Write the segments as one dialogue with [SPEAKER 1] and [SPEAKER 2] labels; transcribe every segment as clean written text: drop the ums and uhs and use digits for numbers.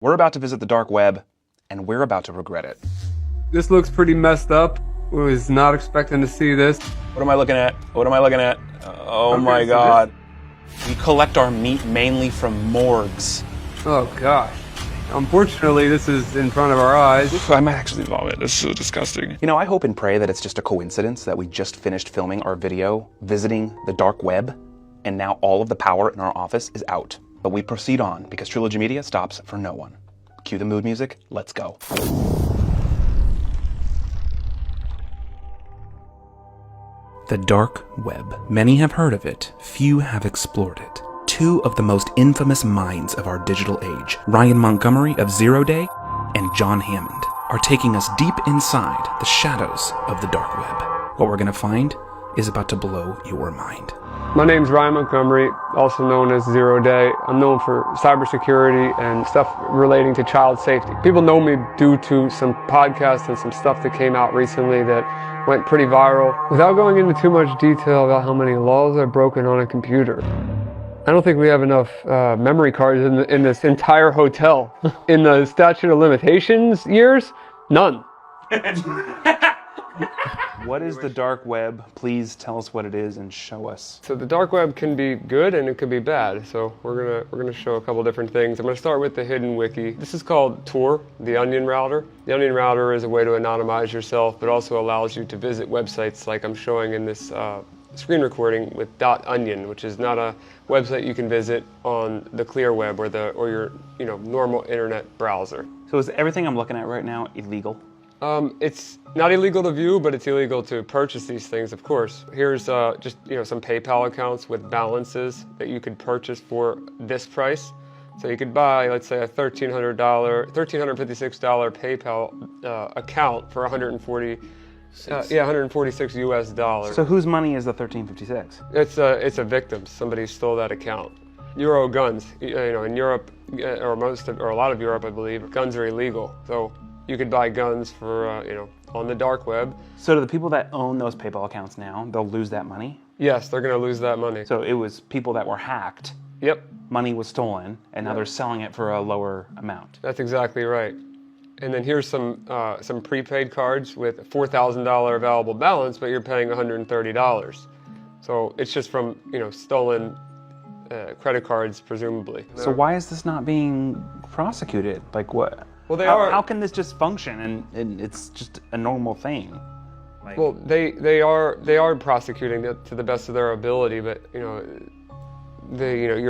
[SPEAKER 1] We're about to visit the dark web, and we're about to regret it.
[SPEAKER 2] This looks pretty messed up. I was not expecting to see this.
[SPEAKER 1] What am I looking at? What am I looking at? Oh my God. We collect our meat mainly from morgues.
[SPEAKER 2] Oh gosh. Unfortunately, this is in front of our eyes.
[SPEAKER 1] I might actually vomit. This is so disgusting. You know, I hope and pray that it's just a coincidence that we just finished filming our video visiting the dark web, and now all of the power in our office is out. But we proceed on because Trilogy Media stops for no one. Cue the mood music. Let's go. The dark web. Many have heard of it. Few have explored it. Two of the most infamous minds of our digital age, Ryan Montgomery of Zero Day and John Hammond, are taking us deep inside the shadows of the dark web. What we're going to find is about to blow your mind.
[SPEAKER 2] My name's Ryan Montgomery, also known as Zero Day. I'm known for cybersecurity and stuff relating to child safety. People know me due to some podcasts and some stuff that came out recently that went pretty viral. Without going into too much detail about how many laws I've broken on a computer, I don't think we have enough memory cards in this entire hotel. In the statute of limitations years, none.
[SPEAKER 1] What is the dark web? Please tell us what it is and show us.
[SPEAKER 2] So the dark web can be good and it could be bad. So we're gonna show a couple different things. I'm gonna start with the hidden wiki. This is called Tor, the onion router. The onion router is a way to anonymize yourself, but also allows you to visit websites like I'm showing in this screen recording with .onion, which is not a website you can visit on the clear web or your normal internet browser.
[SPEAKER 1] So is everything I'm looking at right now illegal?
[SPEAKER 2] It's not illegal to view, but it's illegal to purchase these things, of course. Here's just some PayPal accounts with balances that you could purchase for this price. So you could buy, let's say, a $1,356 PayPal account for 146 US dollars.
[SPEAKER 1] So whose money is the 1356?
[SPEAKER 2] It's a victim. Somebody stole that account. Euro guns, in Europe, or a lot of Europe, I believe, guns are illegal. So you could buy guns for, on the dark web.
[SPEAKER 1] So do the people that own those PayPal accounts now, they'll lose that money?
[SPEAKER 2] Yes, they're going to lose that money.
[SPEAKER 1] So it was people that were hacked.
[SPEAKER 2] Yep.
[SPEAKER 1] Money was stolen, and now they're selling it for a lower amount.
[SPEAKER 2] That's exactly right. And then here's some prepaid cards with $4,000 available balance, but you're paying $130. So it's just from stolen credit cards, presumably.
[SPEAKER 1] So why is this not being prosecuted? Like what?
[SPEAKER 2] Well,
[SPEAKER 1] how can this just function and it's just a normal thing? Like,
[SPEAKER 2] well, they are prosecuting it to the best of their ability, but you're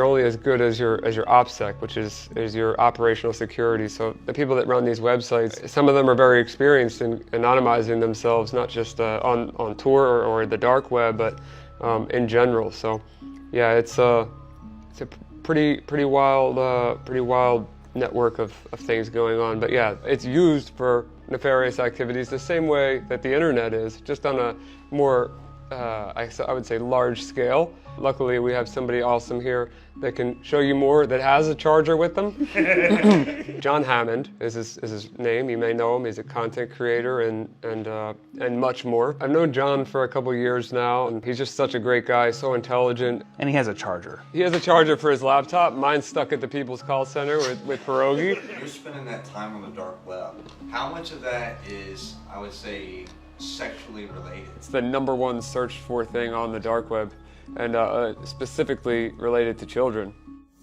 [SPEAKER 2] only as good as your OPSEC, which is your operational security. So the people that run these websites, some of them are very experienced in anonymizing themselves, not just on Tor or the dark web, but in general. So yeah, it's a pretty wild network of things going on. But yeah, it's used for nefarious activities the same way that the internet is, just on a more I would say large scale. Luckily, we have somebody awesome here that can show you more, that has a charger with them. John Hammond is his name. You may know him. He's a content creator and much more. I've known John for a couple years now, and he's just such a great guy, so intelligent.
[SPEAKER 1] And he has a charger.
[SPEAKER 2] He has a charger for his laptop. Mine's stuck at the People's Call Center with pierogi.
[SPEAKER 3] You're spending that time on the dark web. How much of that is, I would say, sexually related?
[SPEAKER 2] It's the #1 searched for thing on the dark web, and specifically related to children.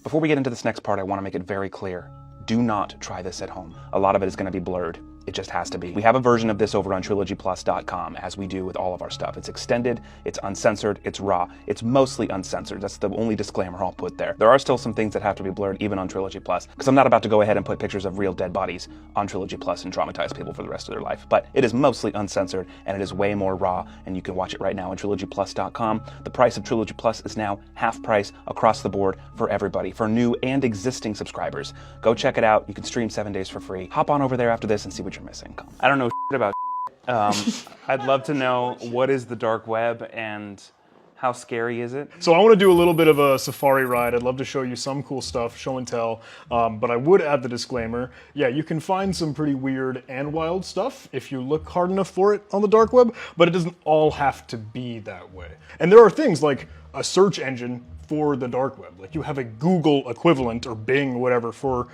[SPEAKER 1] Before we get into this next part, I want to make it very clear. Do not try this at home. A lot of it is going to be blurred. It just has to be. We have a version of this over on trilogyplus.com, as we do with all of our stuff. It's extended, it's uncensored, it's raw. It's mostly uncensored. That's the only disclaimer I'll put there. There are still some things that have to be blurred even on Trilogy Plus, because I'm not about to go ahead and put pictures of real dead bodies on Trilogy Plus and traumatize people for the rest of their life. But it is mostly uncensored, and it is way more raw, and you can watch it right now on trilogyplus.com. The price of Trilogy Plus is now half price across the board for everybody, for new and existing subscribers. Go check it out. You can stream 7 days for free. Hop on over there after this and see what you're missing. I don't know about I'd love to know, what is the dark web and how scary is it?
[SPEAKER 4] So I want to do a little bit of a safari ride. I'd love to show you some cool stuff, show and tell, but I would add the disclaimer. Yeah, you can find some pretty weird and wild stuff if you look hard enough for it on the dark web, but it doesn't all have to be that way. And there are things like a search engine for the dark web. Like you have a Google equivalent or Bing, whatever, for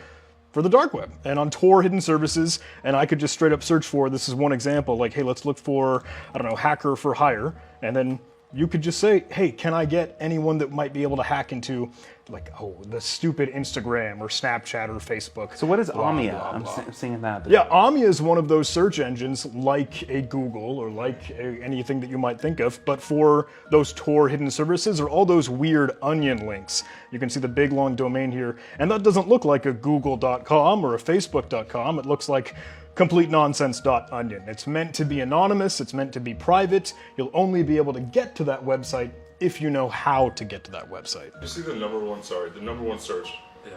[SPEAKER 4] for the dark web and on Tor hidden services. And I could just straight up search for, this is one example, like, hey, let's look for, I don't know, hacker for hire. And then you could just say, hey, can I get anyone that might be able to hack into, like, oh, the stupid Instagram or Snapchat or Facebook.
[SPEAKER 1] So what is
[SPEAKER 4] blah,
[SPEAKER 1] Amia?
[SPEAKER 4] blah,
[SPEAKER 1] I'm
[SPEAKER 4] blah.
[SPEAKER 1] seeing that.
[SPEAKER 4] Yeah, Amia is one of those search engines like a Google or like anything that you might think of, but for those Tor hidden services or all those weird onion links. You can see the big long domain here, and that doesn't look like a google.com or a facebook.com. It looks like complete nonsense.onion. It's meant to be anonymous, it's meant to be private. You'll only be able to get to that website if you know how to get to that website.
[SPEAKER 5] You see the number one search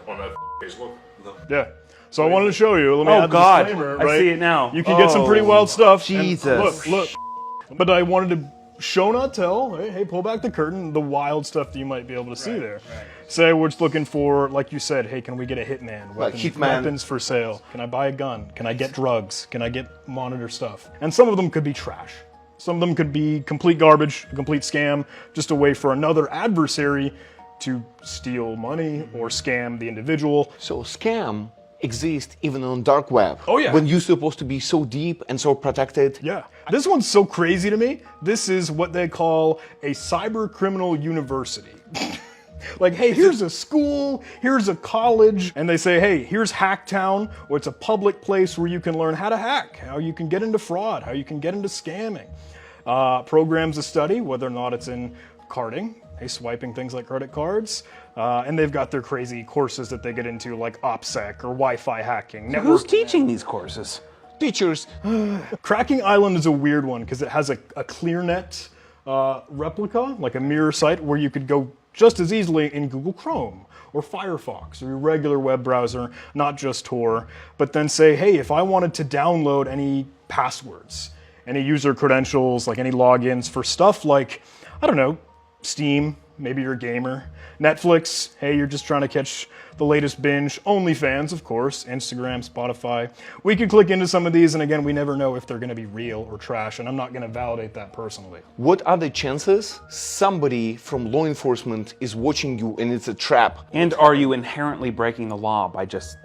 [SPEAKER 5] on that Facebook?
[SPEAKER 4] Yeah. So I wanted to show you. Let me add the
[SPEAKER 1] God,
[SPEAKER 4] disclaimer, right?
[SPEAKER 1] I see it now.
[SPEAKER 4] You can get some pretty wild stuff. and
[SPEAKER 1] Jesus.
[SPEAKER 4] Look. But I wanted to show, not tell. Hey, pull back the curtain. The wild stuff that you might be able to see there. Say we're just looking for, like you said, hey, can we get a hitman? Weapons for sale. Can I buy a gun? Can I get drugs? Can I get monitor stuff? And some of them could be trash. Some of them could be complete garbage, a complete scam, just a way for another adversary to steal money or scam the individual.
[SPEAKER 6] So scam exists even on dark web.
[SPEAKER 4] Oh, yeah.
[SPEAKER 6] When you're supposed to be so deep and so protected.
[SPEAKER 4] Yeah. This one's so crazy to me. This is what they call a cyber criminal university. Like, hey, here's a school, here's a college, and they say, hey, here's Hacktown, where it's a public place where you can learn how to hack, how you can get into fraud, how you can get into scamming. Programs to study, whether or not it's in carding, hey, swiping things like credit cards, and they've got their crazy courses that they get into, like OPSEC or Wi-Fi hacking.
[SPEAKER 1] Who's teaching these courses?
[SPEAKER 6] Teachers.
[SPEAKER 4] Cracking Island is a weird one because it has a ClearNet replica, like a mirror site, where you could go just as easily in Google Chrome or Firefox or your regular web browser, not just Tor, but then say, hey, if I wanted to download any passwords, any user credentials, like any logins for stuff like, I don't know, Steam, maybe you're a gamer, Netflix, hey, you're just trying to catch the latest binge, OnlyFans, of course, Instagram, Spotify. We could click into some of these, and again, we never know if they're gonna be real or trash, and I'm not gonna validate that personally.
[SPEAKER 6] What are the chances somebody from law enforcement is watching you and it's a trap?
[SPEAKER 1] And are you inherently breaking the law by just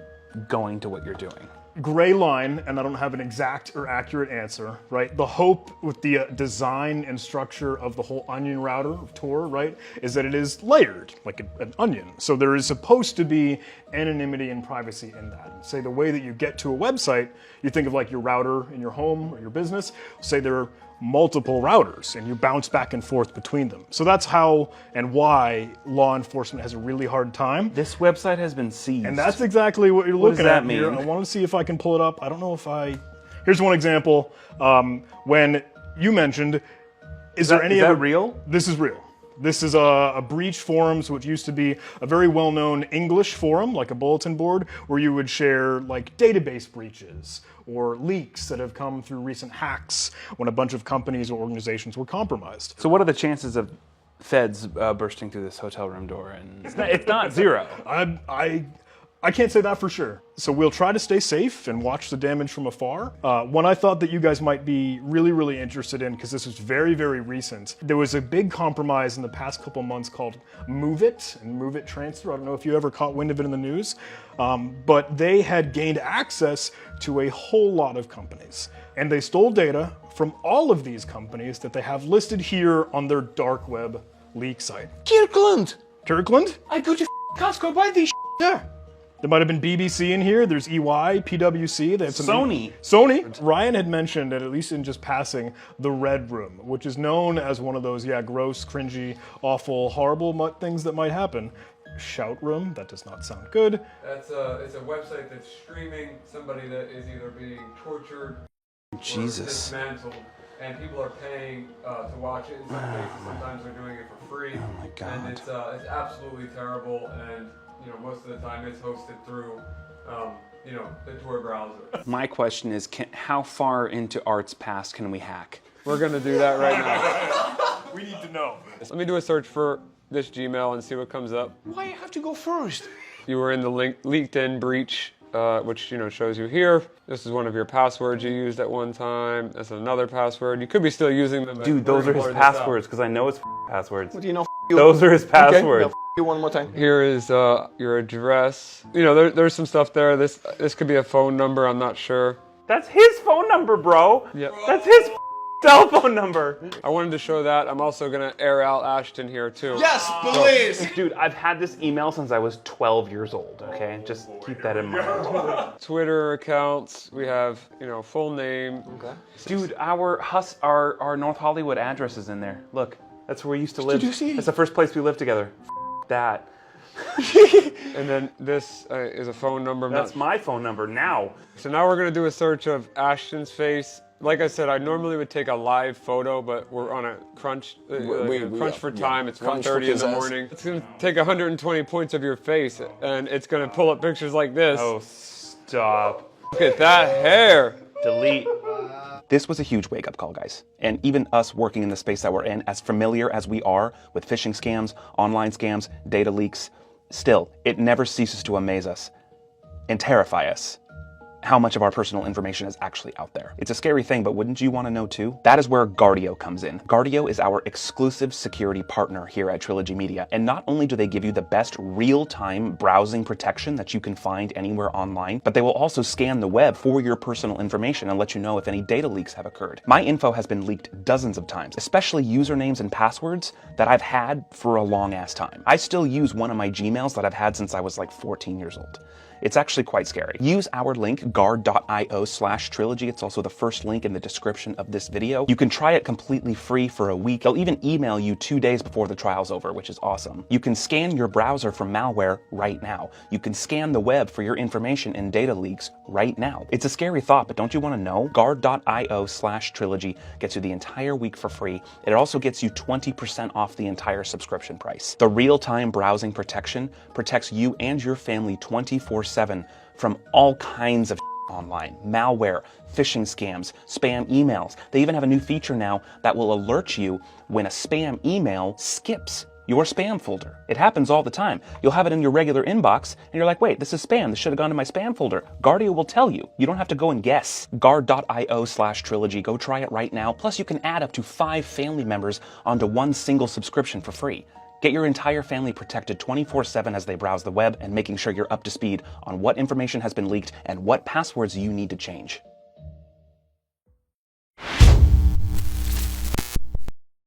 [SPEAKER 1] going to what you're doing?
[SPEAKER 4] Gray line, and I don't have an exact or accurate answer, right? The hope with the design and structure of the whole onion router of Tor, right, is that it is layered, like an onion. So there is supposed to be anonymity and privacy in that. Say the way that you get to a website, you think of like your router in your home or your business, say there are multiple routers and you bounce back and forth between them. So that's how and why law enforcement has a really hard time.
[SPEAKER 1] This website has been seized.
[SPEAKER 4] And that's exactly what you're looking at here.
[SPEAKER 1] mean?
[SPEAKER 4] I want to see if I can pull it up. I don't know if here's one example. When you mentioned, is there any
[SPEAKER 1] that
[SPEAKER 4] other...
[SPEAKER 1] real?
[SPEAKER 4] This is real. This is a breach forums, which used to be a very well-known English forum, like a bulletin board, where you would share like database breaches or leaks that have come through recent hacks when a bunch of companies or organizations were compromised.
[SPEAKER 1] So what are the chances of feds bursting through this hotel room door? And it's not zero.
[SPEAKER 4] I can't say that for sure. So we'll try to stay safe and watch the damage from afar. One I thought that you guys might be really, really interested in, because this was very, very recent. There was a big compromise in the past couple months called Move It and Move It Transfer. I don't know if you ever caught wind of it in the news, but they had gained access to a whole lot of companies. And they stole data from all of these companies that they have listed here on their dark web leak site.
[SPEAKER 6] Kirkland!
[SPEAKER 4] Kirkland?
[SPEAKER 6] I go to Costco, buy this
[SPEAKER 4] Yeah. There might have been BBC in here. There's EY, PwC. They had some
[SPEAKER 1] Sony.
[SPEAKER 4] Ryan had mentioned, at least in just passing, the Red Room, which is known as one of those, gross, cringy, awful, horrible things that might happen. Shout Room, that does not sound good.
[SPEAKER 2] It's a website that's streaming somebody that is either being tortured or
[SPEAKER 1] Jesus.
[SPEAKER 2] dismantled, and people are paying to watch it. In some cases, sometimes they're doing it for free.
[SPEAKER 1] Oh my God.
[SPEAKER 2] And it's absolutely terrible. And most of the time it's hosted through the Tor browser.
[SPEAKER 1] My question is, how far into art's past can we hack?
[SPEAKER 2] We're gonna do that right now.
[SPEAKER 4] We need to know.
[SPEAKER 2] Let me do a search for this Gmail and see what comes up.
[SPEAKER 6] Why you have to go first?
[SPEAKER 2] You were in the LinkedIn breach, which shows you here. This is one of your passwords you used at one time. That's another password. You could be still using them.
[SPEAKER 1] Dude, those are his passwords, because I know it's passwords.
[SPEAKER 6] What do you know
[SPEAKER 1] Those are his passwords.
[SPEAKER 6] Okay, you one more time.
[SPEAKER 2] Here is your address. You know, there's some stuff there. This could be a phone number. I'm not sure.
[SPEAKER 1] That's his phone number, bro.
[SPEAKER 2] Yep.
[SPEAKER 1] That's his cell phone number.
[SPEAKER 2] I wanted to show that. I'm also gonna air out Ashton here too.
[SPEAKER 6] Yes, please.
[SPEAKER 1] Dude, I've had this email since I was 12 years old, okay? Just keep that in mind.
[SPEAKER 2] Twitter accounts. We have, you know, full name.
[SPEAKER 6] Okay.
[SPEAKER 1] Dude, our North Hollywood address is in there. Look, that's where we used to live.
[SPEAKER 6] Did you see?
[SPEAKER 1] That's the first place we lived together. That.
[SPEAKER 2] And then this is a phone number.
[SPEAKER 1] That's my phone number now.
[SPEAKER 2] So now we're gonna do a search of Ashton's face. Like I said, I normally would take a live photo, but we're on a crunch, crunch for time. It's
[SPEAKER 6] Crunch
[SPEAKER 2] 1:30 in the morning. It's gonna take 120 points of your face, and it's gonna pull up pictures like this.
[SPEAKER 1] Oh, stop.
[SPEAKER 2] Look at that hair.
[SPEAKER 1] Delete. This was a huge wake-up call, guys. And even us working in the space that we're in, as familiar as we are with phishing scams, online scams, data leaks, still, it never ceases to amaze us and terrify us how much of our personal information is actually out there. It's a scary thing, but wouldn't you want to know too? That is where Guardio comes in. Guardio is our exclusive security partner here at Trilogy Media. And not only do they give you the best real-time browsing protection that you can find anywhere online, but they will also scan the web for your personal information and let you know if any data leaks have occurred. My info has been leaked dozens of times, especially usernames and passwords that I've had for a long ass time. I still use one of my Gmails that I've had since I was like 14 years old. It's actually quite scary. Use our link, guard.io/trilogy. It's also the first link in the description of this video. You can try it completely free for a week. They'll even email you 2 days before the trial's over, which is awesome. You can scan your browser for malware right now. You can scan the web for your information and data leaks right now. It's a scary thought, but don't you want to know? Guard.io/trilogy gets you the entire week for free. It also gets you 20% off the entire subscription price. The real-time browsing protection protects you and your family 24/7 from all kinds of online, malware, phishing scams, spam emails. They even have a new feature now that will alert you when a spam email skips your spam folder. It happens all the time. You'll have it in your regular inbox and you're like, wait, this is spam. This should have gone to my spam folder. Guardio will tell you. You don't have to go and guess. Guard.io/trilogy. Go try it right now. Plus you can add up to 5 family members onto one single subscription for free. Get your entire family protected 24/7 as they browse the web and making sure you're up to speed on what information has been leaked and what passwords you need to change.